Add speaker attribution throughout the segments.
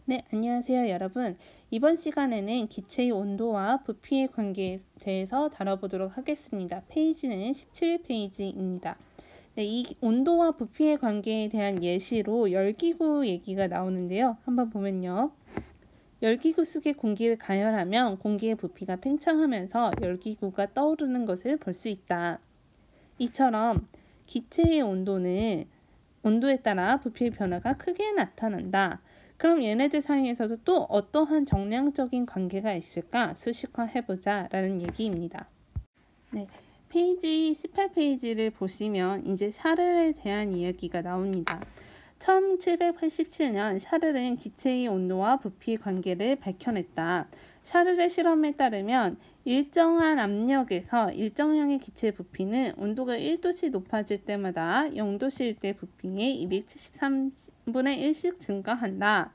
Speaker 1: 네, 안녕하세요, 여러분. 이번 시간에는 기체의 온도와 부피의 관계에 대해서 다뤄보도록 하겠습니다. 페이지는 17페이지입니다. 네, 이 온도와 부피의 관계에 대한 예시로 열기구 얘기가 나오는데요. 한번 보면요. 열기구 속에 공기를 가열하면 공기의 부피가 팽창하면서 열기구가 떠오르는 것을 볼 수 있다. 이처럼 기체의 온도에 따라 부피의 변화가 크게 나타난다. 그럼 얘네들 사이에서도 또 어떠한 정량적인 관계가 있을까 수식화해보자 라는 얘기입니다. 네, 페이지 18페이지를 보시면 이제 샤를에 대한 이야기가 나옵니다. 1787년 샤를은 기체의 온도와 부피 관계를 밝혀냈다. 샤를의 실험에 따르면 일정한 압력에서 일정량의 기체 부피는 온도가 1도씩 높아질 때마다 0도씨일 때 부피의 273분의 1씩 증가한다.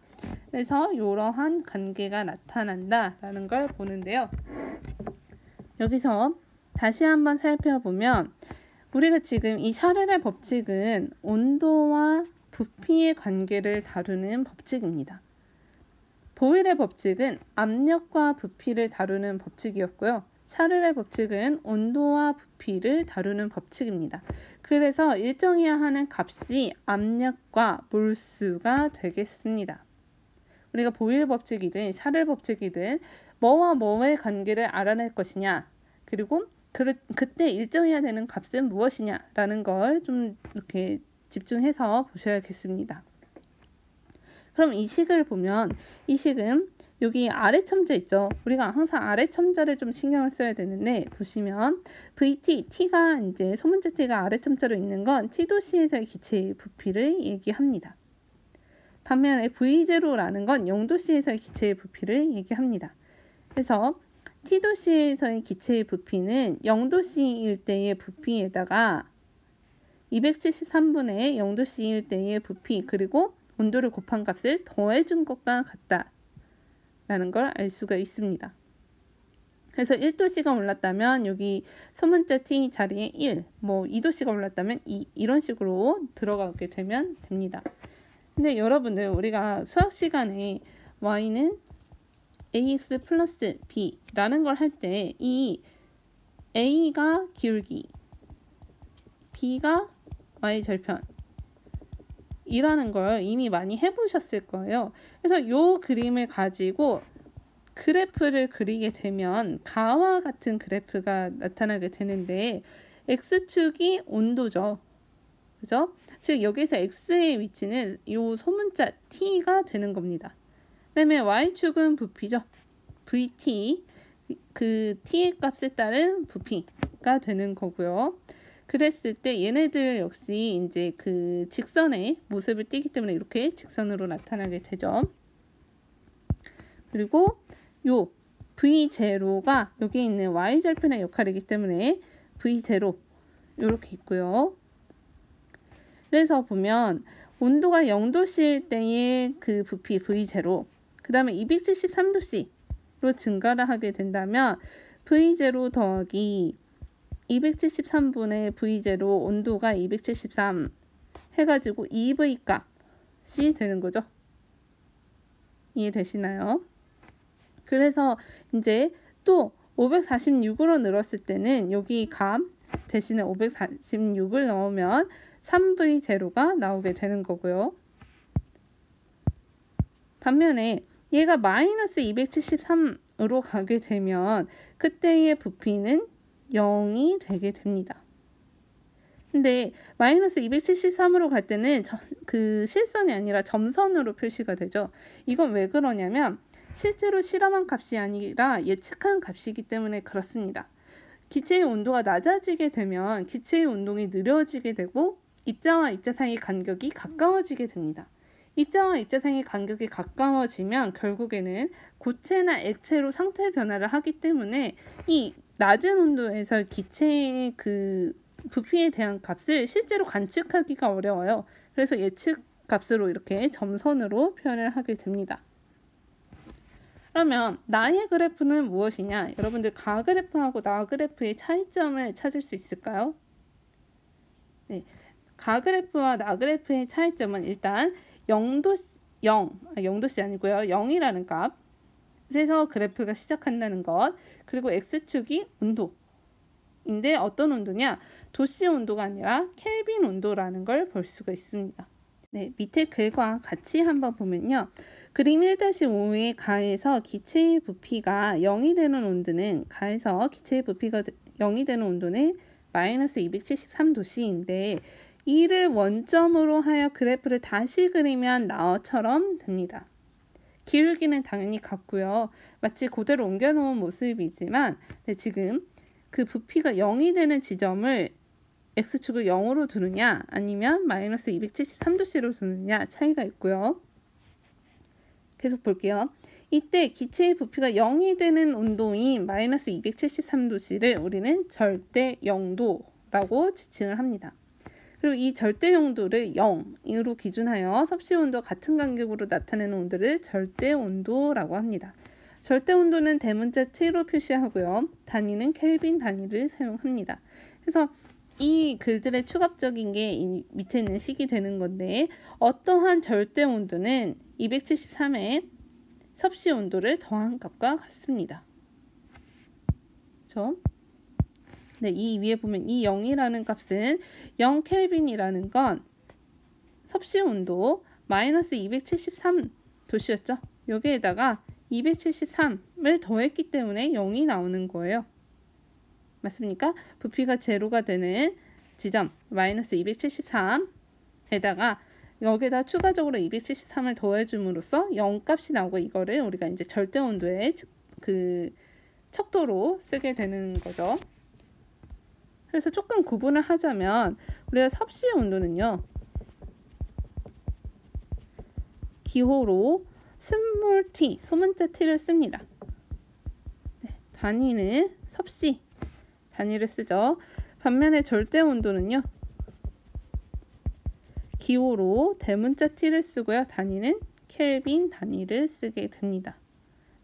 Speaker 1: 그래서 이러한 관계가 나타난다 라는 걸 보는데요. 여기서 다시 한번 살펴보면 우리가 지금 이 샤를의 법칙은 온도와 부피의 관계를 다루는 법칙입니다. 보일의 법칙은 압력과 부피를 다루는 법칙이었고요. 샤를의 법칙은 온도와 부피를 다루는 법칙입니다. 그래서 일정해야 하는 값이 압력과 몰수가 되겠습니다. 우리가 보일 법칙이든 샤를 법칙이든 뭐와 뭐의 관계를 알아낼 것이냐, 그리고 그때 일정해야 되는 값은 무엇이냐라는 걸 좀 이렇게 집중해서 보셔야겠습니다. 그럼 이 식을 보면 이 식은 여기 아래 첨자 있죠. 우리가 항상 아래 첨자를 좀 신경을 써야 되는데 보시면 VT, T가 이제 소문자 T가 아래 첨자로 있는 건 T도씨에서의 기체의 부피를 얘기합니다. 반면에 V0라는 건 0도씨에서의 기체의 부피를 얘기합니다. 그래서 T도씨에서의 기체의 부피는 0도씨일 때의 부피에다가 273분의 0도씨일 때의 부피 그리고 온도를 곱한 값을 더해준 것과 같다 라는 걸 알 수가 있습니다. 그래서 1도씨가 올랐다면 여기 소문자 T 자리에 1, 2도씨가 올랐다면 2 이런 식으로 들어가게 되면 됩니다. 근데 여러분들 우리가 수학 시간에 y는 ax 플러스 b라는 걸 할 때 이 a가 기울기, b가 y절편 이라는 걸 이미 많이 해보셨을 거예요. 그래서 이 그림을 가지고 그래프를 그리게 되면 가와 같은 그래프가 나타나게 되는데 x축이 온도죠. 그죠? 즉 여기서 x의 위치는 이 소문자 t가 되는 겁니다. 그다음에 y축은 부피죠. vt 그 t의 값에 따른 부피가 되는 거고요. 그랬을 때 얘네들 역시 이제 그 직선의 모습을 띠기 때문에 이렇게 직선으로 나타나게 되죠. 그리고 요 V0가 여기 있는 Y절편의 역할이기 때문에 V0 이렇게 있고요. 그래서 보면 온도가 0도씨일 때의 그 부피 V0 그 다음에 273도씨로 증가를 하게 된다면 V0 더하기 273분의 V0 온도가 273 해가지고 2V 값이 되는 거죠. 이해되시나요? 그래서 이제 또 546으로 늘었을 때는 여기 값 대신에 546을 넣으면 3V0가 나오게 되는 거고요. 반면에 얘가 마이너스 273으로 가게 되면 그때의 부피는 0이 되게 됩니다. 근데 마이너스 273으로 갈 때는 그 실선이 아니라 점선으로 표시가 되죠. 이건 왜 그러냐면 실제로 실험한 값이 아니라 예측한 값이기 때문에 그렇습니다. 기체의 온도가 낮아지게 되면 기체의 운동이 느려지게 되고 입자와 입자 사이의 간격이 가까워지게 됩니다. 입자와 입자 사이의 간격이 가까워지면 결국에는 고체나 액체로 상태 변화를 하기 때문에 이 낮은 온도에서 기체의 그 부피에 대한 값을 실제로 관측하기가 어려워요. 그래서 예측 값으로 이렇게 점선으로 표현을 하게 됩니다. 그러면 나의 그래프는 무엇이냐? 여러분들 가 그래프하고 나 그래프의 차이점을 찾을 수 있을까요? 네, 가 그래프와 나 그래프의 차이점은 일단 0도 0도씨 아니고요. 0이라는 값에서 그래프가 시작한다는 것. 그리고 X축이 온도인데 어떤 온도냐? 도씨 온도가 아니라 켈빈 온도라는 걸 볼 수가 있습니다. 네, 밑에 글과 같이 한번 보면요. 그림 1-5의 가에서 기체의 부피가 0이 되는 온도는 가에서 기체의 부피가 0이 되는 온도는 마이너스 273도씨인데 이를 원점으로 하여 그래프를 다시 그리면 나처럼 됩니다. 기울기는 당연히 같고요. 마치 그대로 옮겨놓은 모습이지만 지금 그 부피가 0이 되는 지점을 X축을 0으로 두느냐 아니면 마이너스 273도씨로 두느냐 차이가 있고요. 계속 볼게요. 이때 기체의 부피가 0이 되는 온도인 마이너스 273도씨를 우리는 절대 0도라고 지칭을 합니다. 그리고 이 절대 영도를 0으로 기준하여 섭씨 온도와 같은 간격으로 나타내는 온도를 절대 온도라고 합니다. 절대 온도는 대문자 T로 표시하고요. 단위는 켈빈 단위를 사용합니다. 그래서 이 글들의 추가적인 게 이 밑에 있는 식이 되는 건데 어떠한 절대 온도는 273의 섭씨 온도를 더한 값과 같습니다. 그렇죠? 네, 이 위에 보면 이 0이라는 값은 0켈빈이라는 건 섭씨 온도 마이너스 273도씨였죠. 여기에다가 273을 더했기 때문에 0이 나오는 거예요. 맞습니까? 부피가 제로가 되는 지점 마이너스 273에다가 여기다 추가적으로 273을 더해줌으로써 0 값이 나오고 이거를 우리가 이제 절대 온도의 그 척도로 쓰게 되는 거죠. 그래서 조금 구분을 하자면 우리가 섭씨 온도는요. 기호로 스몰 t, 소문자 t를 씁니다. 네, 단위는 섭씨 단위를 쓰죠. 반면에 절대 온도는요. 기호로 대문자 t를 쓰고요. 단위는 켈빈 단위를 쓰게 됩니다.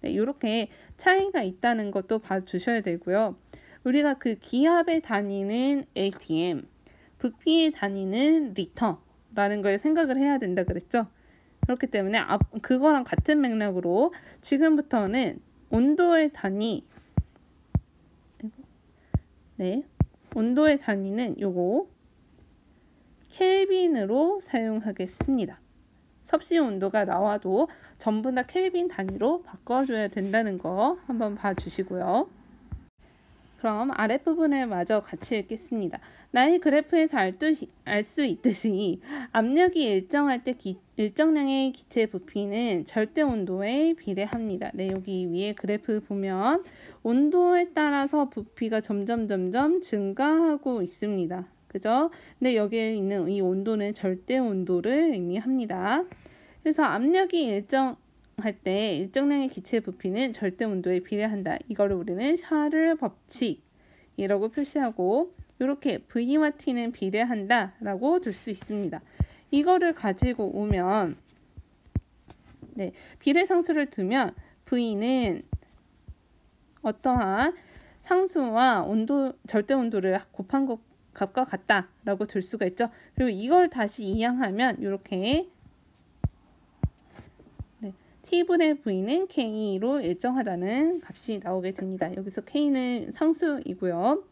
Speaker 1: 네, 이렇게 차이가 있다는 것도 봐주셔야 되고요. 우리가 그 기압의 단위는 atm, 부피의 단위는 리터라는 걸 생각을 해야 된다 그랬죠. 그렇기 때문에 그거랑 같은 맥락으로 지금부터는 온도의 단위, 네, 온도의 단위는 요거 켈빈으로 사용하겠습니다. 섭씨 온도가 나와도 전부 다 켈빈 단위로 바꿔줘야 된다는 거 한번 봐주시고요. 그럼 아랫부분을 마저 같이 읽겠습니다. 나의 그래프에서 알 수 있듯이 압력이 일정할 때 일정량의 기체 부피는 절대 온도에 비례합니다. 네, 여기 위에 그래프 보면 온도에 따라서 부피가 점점 증가하고 있습니다. 그죠? 근데 여기에 있는 이 온도는 절대 온도를 의미합니다. 그래서 압력이 일정할 때 일정량의 기체 부피는 절대 온도에 비례한다. 이거를 우리는 샤를 법칙이라고 표시하고 이렇게 V와 T는 비례한다 라고 둘 수 있습니다. 이거를 가지고 오면 네, 비례상수를 두면 V는 어떠한 상수와 절대 온도를 곱한 값과 같다 라고 둘 수가 있죠. 그리고 이걸 다시 이항하면 이렇게 네, T분의 V는 K로 일정하다는 값이 나오게 됩니다. 여기서 K는 상수이고요.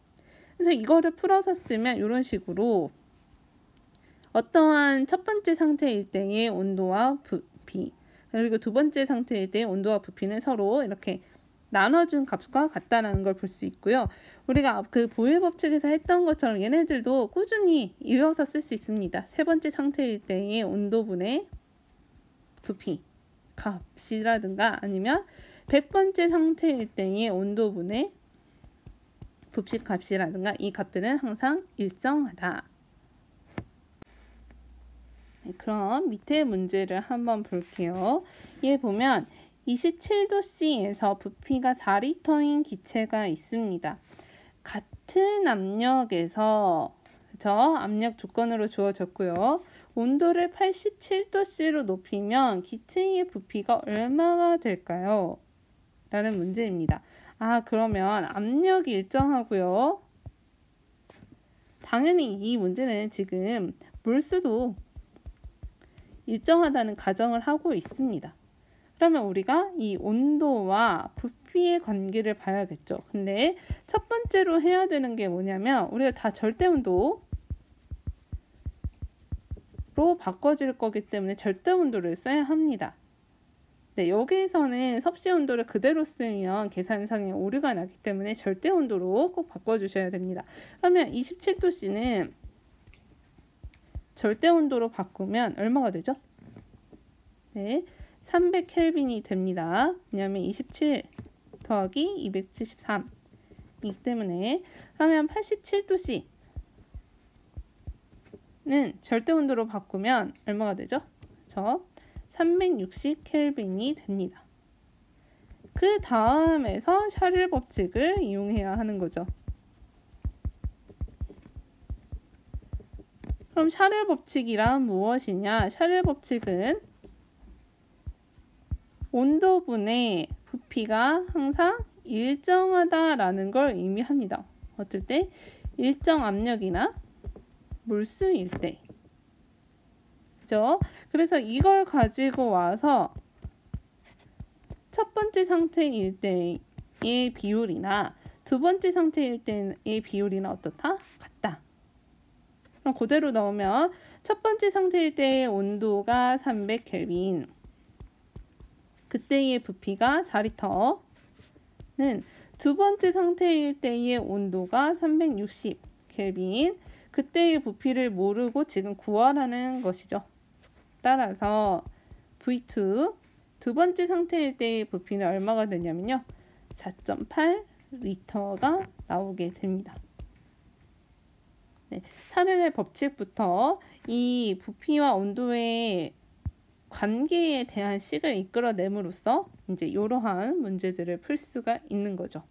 Speaker 1: 그래서 이거를 풀어서 쓰면 이런 식으로 어떠한 첫 번째 상태일 때의 온도와 부피 그리고 두 번째 상태일 때의 온도와 부피는 서로 이렇게 나눠준 값과 같다는 걸 볼 수 있고요. 우리가 그 보일 법칙에서 했던 것처럼 얘네들도 꾸준히 이어서 쓸 수 있습니다. 세 번째 상태일 때의 온도분의 부피 값이라든가 아니면 100번째 상태일 때의 온도분의 부피 값이라든가 이 값들은 항상 일정하다. 네, 그럼 밑에 문제를 한번 볼게요. 얘 보면 27도씨에서 부피가 4리터인 기체가 있습니다. 같은 압력에서 그쵸? 압력 조건으로 주어졌고요. 온도를 87도씨로 높이면 기체의 부피가 얼마가 될까요? 라는 문제입니다. 그러면 압력이 일정하고요. 당연히 이 문제는 지금 물수도 일정하다는 가정을 하고 있습니다. 그러면 우리가 이 온도와 부피의 관계를 봐야겠죠. 근데 첫 번째로 해야 되는 게 뭐냐면 우리가 다 절대 온도로 바꿔줄 거기 때문에 절대 온도를 써야 합니다. 네, 여기에서는 섭씨 온도를 그대로 쓰면 계산상의 오류가 나기 때문에 절대 온도로 꼭 바꿔주셔야 됩니다. 그러면 27도씨는 절대 온도로 바꾸면 얼마가 되죠? 네, 300켈빈이 됩니다. 왜냐하면 27 더하기 273이기 때문에. 그러면 87도씨는 절대 온도로 바꾸면 얼마가 되죠? 360켈빈이 됩니다. 그 다음에서 샤를 법칙을 이용해야 하는 거죠. 그럼 샤를 법칙이란 무엇이냐? 샤를 법칙은 온도분의 부피가 항상 일정하다라는 걸 의미합니다. 어떨 때? 일정 압력이나 몰수일 때. 그죠? 그래서 이걸 가지고 와서 첫 번째 상태일 때의 비율이나 두 번째 상태일 때의 비율이나 어떻다? 같다. 그럼 그대로 넣으면 첫 번째 상태일 때의 온도가 300켈빈, 그때의 부피가 4리터는 두 번째 상태일 때의 온도가 360켈빈, 그때의 부피를 모르고 지금 구하라는 것이죠. 따라서 V2 두 번째 상태일 때의 부피는 얼마가 되냐면요, 4.8리터가 나오게 됩니다. 네, 샤를의 법칙부터 이 부피와 온도의 관계에 대한 식을 이끌어냄으로써 이제 이러한 문제들을 풀 수가 있는 거죠.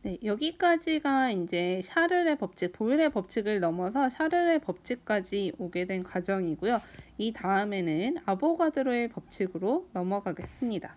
Speaker 1: 네, 여기까지가 이제 샤를의 법칙, 보일의 법칙을 넘어서 샤를의 법칙까지 오게 된 과정이고요. 이 다음에는 아보가드로의 법칙으로 넘어가겠습니다.